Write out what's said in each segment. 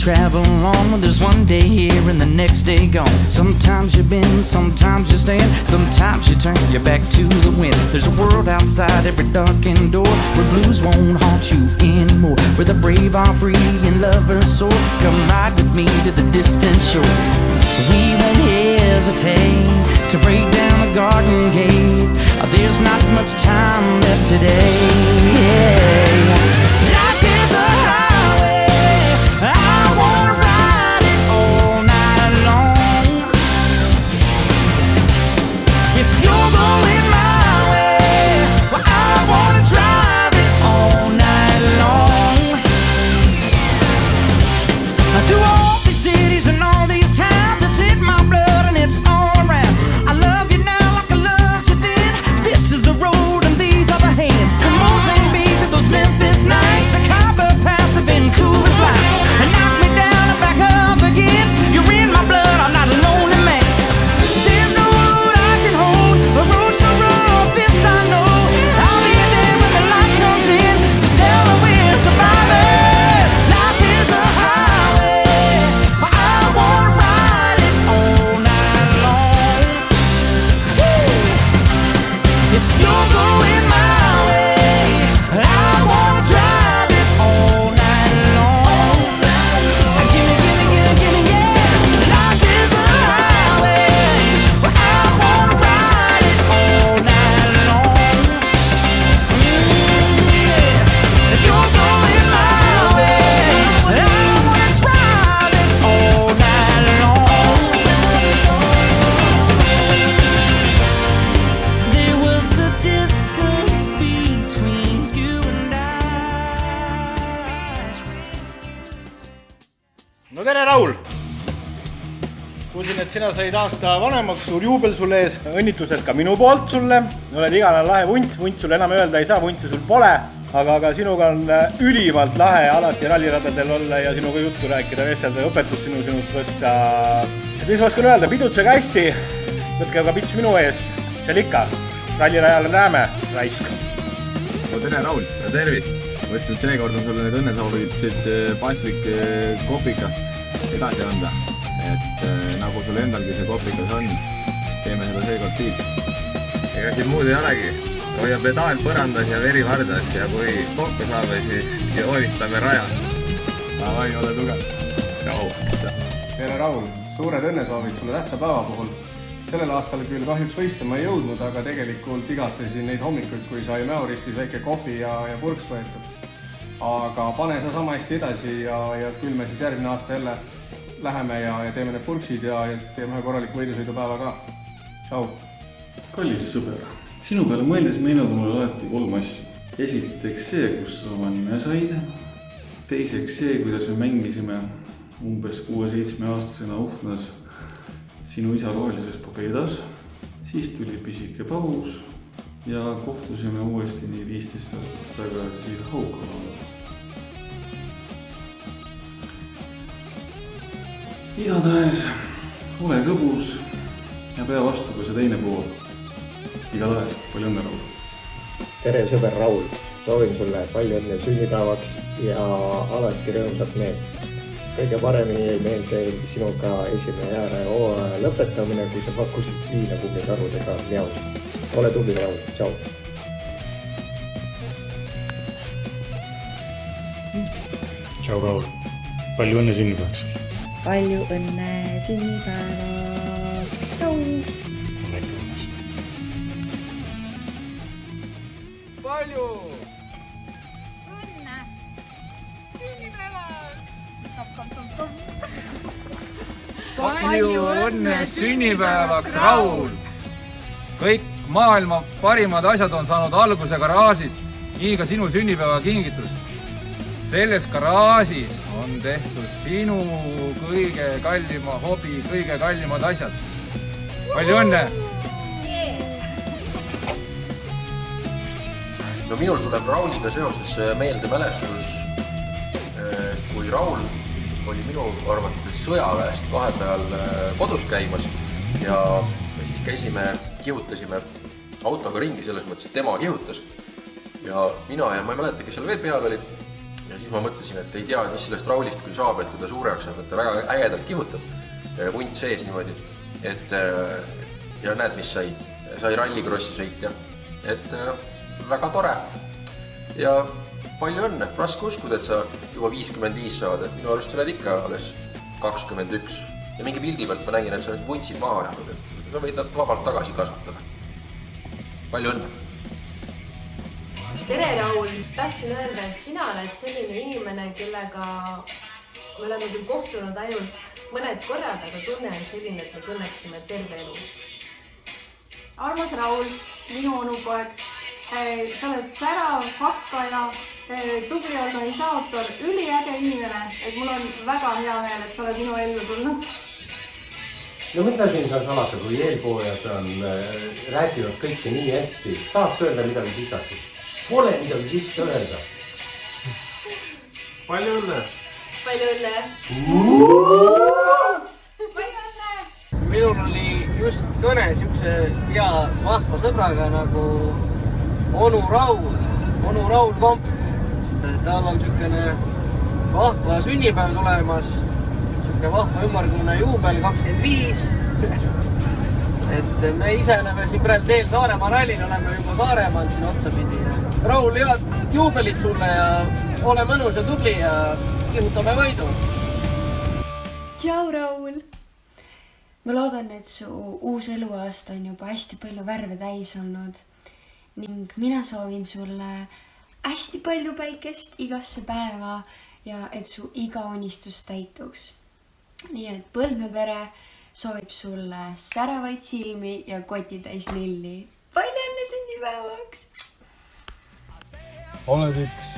travel on. There's one day here and the next day gone. Sometimes you bend, sometimes you stand, sometimes you turn your back to the wind. There's a world outside every darkened door where blues won't haunt you anymore, where the brave are free and lovers soar. Come ride with me to the distant shore. We won't hesitate to break down the garden gate. There's not much time left today. Life is a highway, I wanna ride it all night long. If you're going my way, well, I wanna drive it all night long. Through all these cities and all these towns, it's in my blood and it's all around. I love you now like I loved you then. This is the road and these are the hands. Come on, St. Beach to those Memphis nights, the Khyber Pass to Vancouver slides, and knock me down and back up again. You're in my blood, I'm not a lonely man. There's no road I can hold, a road so rough, this I know. I'll be there when the light comes in, tell her we're survivors. Life is a highway, I wanna ride it all night long. Woo! If you're going my way, I wanna drive it all night long. Gimme, gimme, gimme, gimme, yeah. Life is a highway, I wanna ride it all night long. Yeah. If you're going my way, I wanna drive it all night long. There was a distance between you and I. No tere, Raul! Kuulsin, et sina said aasta vanemaks, suur juubel sulle ees, õnnitlused ka minu poolt sulle. Oled igale lahe vunts sulle enam öelda ei saa, vuntsi sul pole, aga sinuga on ülimalt lahe alati ralliradadel olla ja sinuga juttu rääkida, vestelda ja õpetus sinult võtta. Et mis ma oskan öelda, pidutsega hästi, võtke ka pits minu eest, seal ikka, rallirajale näeme, raisk. No tere, Raul! Ja tervist! Mõtlesin, et seekord on sulle need õnnesoovid siit paslik kopikast edasi anda. Et nagu sul endalgi see kopikas on, teeme seda seekord siit. Ega siin muud ei olegi. Hoia pedaal põrandas ja veri vardas ja kui kokku saame, siis joonistame raja. Davai, ole tugev. Jau. Tere, Raul! Suured õnnesoovid sulle tähtsa päeva puhul. Sellel aastal küll kahjuks võistlema ei jõudnud, aga tegelikult igatsesin neid hommikuid, kui sai Mäoristis väike kohvi ja purks võetud. Aga pane sa sama hästi edasi ja küll me siis järgmine aasta jälle läheme ja teeme need purksid ja teeme ühe korraliku võidusõidupäeva ka. Tšau! Kallis sõber, sinu peale mõeldes meenub mulle alati 3 asju. Esiteks see, kus sa oma nime said. Teiseks see, kuidas me mängisime umbes 6-7 aastasena Uhtnas sinu isa rohelises popeedas. Siis tuli pisike paus ja kohtusime uuesti nii 15 aastat tagasi Haukamaa. Igatahes, ole kõbus ja pea vastu ka see teine pool. Igatahes, palju õnne, Raul! Tere, sõber Raul! Soovin sulle palju õnne sünnipäevaks ja alati rõõmsat meelt. Kõige paremini jäi meelde sinuga esimene jääraja hooaja lõpetamine, kui sa pakkusid viina kummikarudega Mjaus. Ole tubli, Raul! Tšau! Tšau, Raul! Palju õnne sünnipäevaks! Palju õnne sünnipäeva! Tšau! Palju õnne sünnipäevaks! Palju õnne sünnipäevaks, Raul! Kõik maailma parimad asjad on saanud alguse garaažis, nii ka sinu sünnipäeva kingitus. Selles garaažis on tehtud sinu kõige kallima hobi, kõige kallimad asjad. Palju õnne! No minul tuleb Rauliga seoses meelde mälestus, kui Raul oli minu arvates sõjaväest vahepeal kodus käimas ja siis kihutasime autoga ringi selles mõttes, et tema kihutas. Ja mina ja ma ei mäleta, kes seal veel peal olid, ja siis ma mõtlesin, et ei tea, mis sellest Raulist küll saab, et kui ta suuremaks saab, et ta väga ägedalt kihutab, vunt sees niimoodi, et ja näed, mis sai rallikrossi sõitja, et väga tore ja palju õnne, raske uskuda, et sa juba 55 saad, et minu arust sa oled ikka alles 21 ja mingi pildi pealt ma nägin, et sa oled vuntsid maha jäänud, et sa võid nad vabalt tagasi kasvatada. Palju õnne! Tere, Raul! Tahtsin öelda, et sina oled selline inimene, kellega me oleme küll kohtunud ainult mõned korrad, aga tunne on selline, et me tunneksime terve elu. Armas Raul, minu onupoeg, sa oled särav, hakkaja, tubli organisaator, üliäge inimene, et mul on väga hea meel, et sa oled minu ellu tulnud. No mis sa siin saad salata, kui eelpoojad on rääkinud kõike nii hästi, tahaks öelda midagi sitasti. Pole midagi sitta öelda. Palju õnne! Palju õnne! Palju õnne! Minul oli just kõne siukse hea vahva sõbraga nagu onu Raul Komp. Tal on siukene vahva sünnipäev tulemas, siuke vahva ümmargune juubel 25. Et me ise oleme siin praegu teel Saaremaa rallil, oleme juba Saaremaal siin otsapidi. Raul, head juubelit sulle ja ole mõnus ja tubli ja kihutame võidu. Tšau, Raul! Ma loodan, et su uus eluaasta on juba hästi palju värve täis olnud ning mina soovin sulle hästi palju päikest igasse päeva ja et su iga unistus täituks. Nii et Põldmepere soovib sulle säravaid silmi ja kotitäis lilli. Palju õnne sünnipäevaks! Oled üks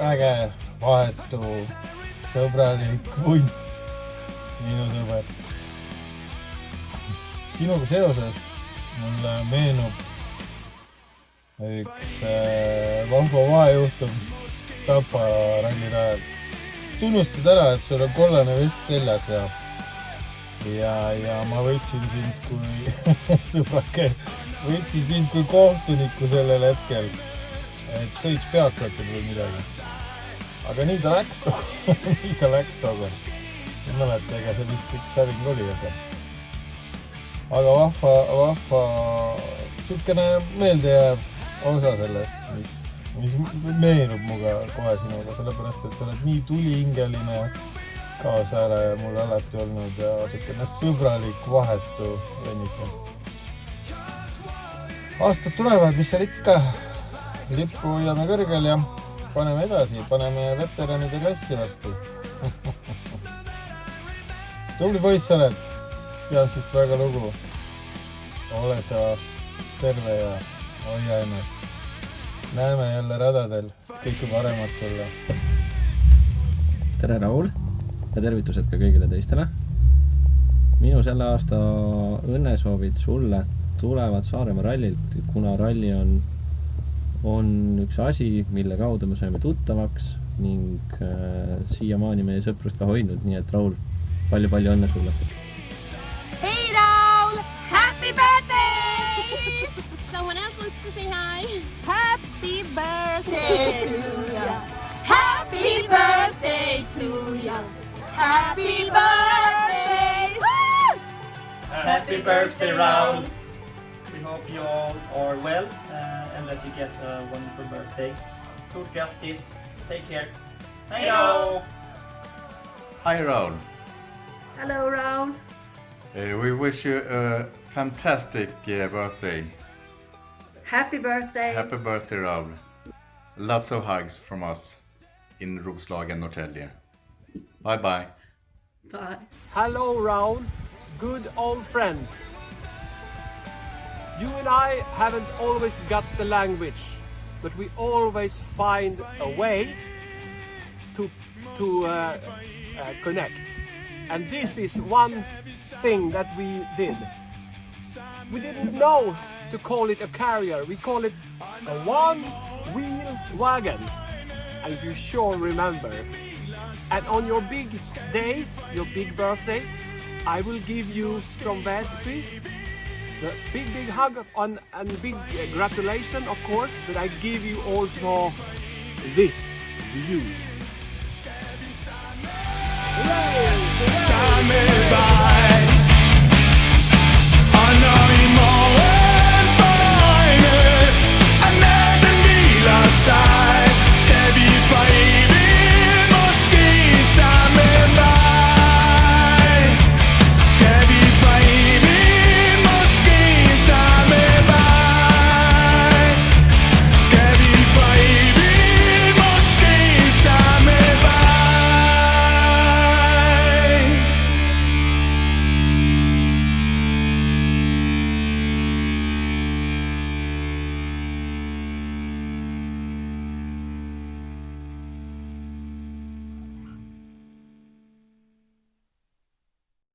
äge, vahetu, sõbralik vunts, minu sõber. Sinuga seoses mulle meenub üks vahva vahejuhtum Tapa rallirajal. Tunnustad ära, et sul on kollane vest seljas ja ma võtsin sind kui sõbrake, võtsin sind kui kohtuniku sellel hetkel, et sõiks peatatud või midagi. Aga nii ta läks tookord. Ei mäleta, ega see vist üks häving oli, aga vahva sükene meeldejääv osa sellest, mis meenub muga kohe sinuga, sellepärast, et sa oled nii tulihingeline kaasääraja mul alati olnud ja sükene sõbralik vahetu vennike. Aastad tulevad, mis seal ikka, lippu hoiame kõrgel ja paneme edasi, paneme veteranide klassi varsti. Tubli poiss oled, pean sust väga lugu. Ole sa terve ja hoia ennast. Näeme jälle radadel, kõike paremat sulle. Tere, Raul! Ja tervitused ka kõigile teistele. Minu selle aasta õnnesoovid sulle tulevad Saaremaa rallilt, kuna ralli on üks asi, mille kaudu me saime tuttavaks ning siiamaani meie sõprust ka hoidnud, nii et Raul, palju õnne sulle! Hei, Raul! Happy birthday! Someone else wants to say hi. Happy birthday to you! Happy birthday to you! Happy birthday! Woo! Happy birthday, Raul! We hope you all are well and that you get a wonderful birthday. Stort grattis! Take care! Hello! Hi, Raul. Hello, Raul. We wish you a fantastic birthday. Happy birthday. Happy birthday, Raul. Lots of hugs from us in Roslagen, Norrtälje. Bye-bye. Bye. Hello, Raul. Good old friends. You and I haven't always got the language, but we always find a way to connect. And this is one thing that we did. We didn't know to call it a carrier. We call it a one-wheel wagon. And you sure remember. And on your big day, your big birthday, I will give you from Väsby the big hug and big gratulation, of course, but I give you also this view Sign me by